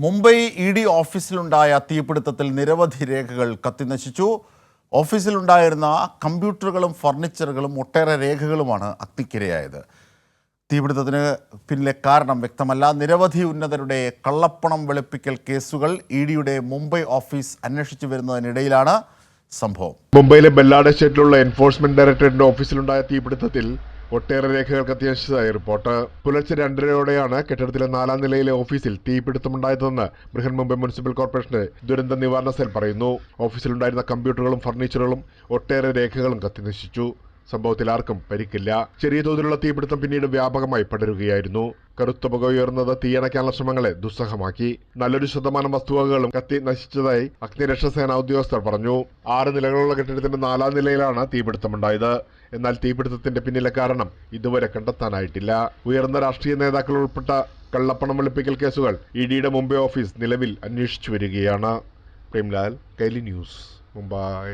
Mumbai ED. ഓഫീസിലുണ്ടായ തീപിടുത്തത്തിൽ നിരവധി രേഖകൾ കത്തിനശിച്ചു. ഓഫീസിലുണ്ടായിരുന്ന കമ്പ്യൂട്ടറുകളും ഫർണിച്ചറുകളും ഒട്ടേറെ രേഖകളുമാണ് അഗ്നിക്കിരയായത്. തീപിടുത്തത്തിന് പിന്നിലെ കാരണം വ്യക്തമല്ല. നിരവധി ഉന്നതരുടെ കള്ളപ്പണം വെളുപ്പിക്കൽ കേസുകൾ ഇ.ഡിയുടെ മുംബൈ ഓഫീസ് അന്വേഷിച്ചു വരുന്നതിനിടയിലാണ് സംഭവം. മുംബൈയിലെ ബെല്ലാഡ് എസ്റ്റേറ്റിലുള്ള എൻഫോഴ്സ്മെന്റ് ഡയറക്ടറേറ്റിന്റെ ഓഫീസിലുണ്ടായ തീപിടുത്തത്തിൽ ഒട്ടേറെ രേഖകൾ കത്തിനശിച്ചതായി റിപ്പോർട്ട്. പുലർച്ചെ 2:30യോടെയാണ് കെട്ടിടത്തിലെ 4ാം നിലയിലെ ഓഫീസിൽ തീപിടുത്തമുണ്ടായതെന്ന് ബൃഹൻ മുംബൈ മുനിസിപ്പൽ കോർപ്പറേഷന്റെ ദുരന്ത നിവാരണ സെൽ പറയുന്നു. ഓഫീസിലുണ്ടായിരുന്ന കമ്പ്യൂട്ടറുകളും ഫർണിച്ചറുകളും ഒട്ടേറെ രേഖകളും കത്തിനശിച്ചു. സംഭവത്തിൽ ആർക്കും പരിക്കില്ല. ചെറിയ തോതിലുള്ള തീപിടുത്തം പിന്നീട് വ്യാപകമായി പടരുകയായിരുന്നു. കറുത്ത പുക ഉയർന്നത് തീയണയ്ക്കാനുള്ള ശ്രമങ്ങളെ ദുസ്സഹമാക്കി. നല്ലൊരു ശതമാനം വസ്തുവകകളും കത്തി നശിച്ചതായി അഗ്നിരക്ഷാസേന ഉദ്യോഗസ്ഥർ പറഞ്ഞു. 6 നിലകളുള്ള കെട്ടിടത്തിന്റെ 4ാം നിലയിലാണ് തീപിടുത്തമുണ്ടായത്. എന്നാൽ തീപിടുത്തത്തിന്റെ പിന്നിലെ കാരണം ഇതുവരെ കണ്ടെത്താനായിട്ടില്ല. ഉയർന്ന രാഷ്ട്രീയ നേതാക്കൾ ഉൾപ്പെട്ട കള്ളപ്പണം വെളുപ്പിക്കൽ കേസുകൾ ഇ.ഡിയുടെ മുംബൈ ഓഫീസ് നിലവിൽ അന്വേഷിച്ചു വരികയാണ്. പ്രേംലാൽ, കൈലി ന്യൂസ്, മുംബൈ.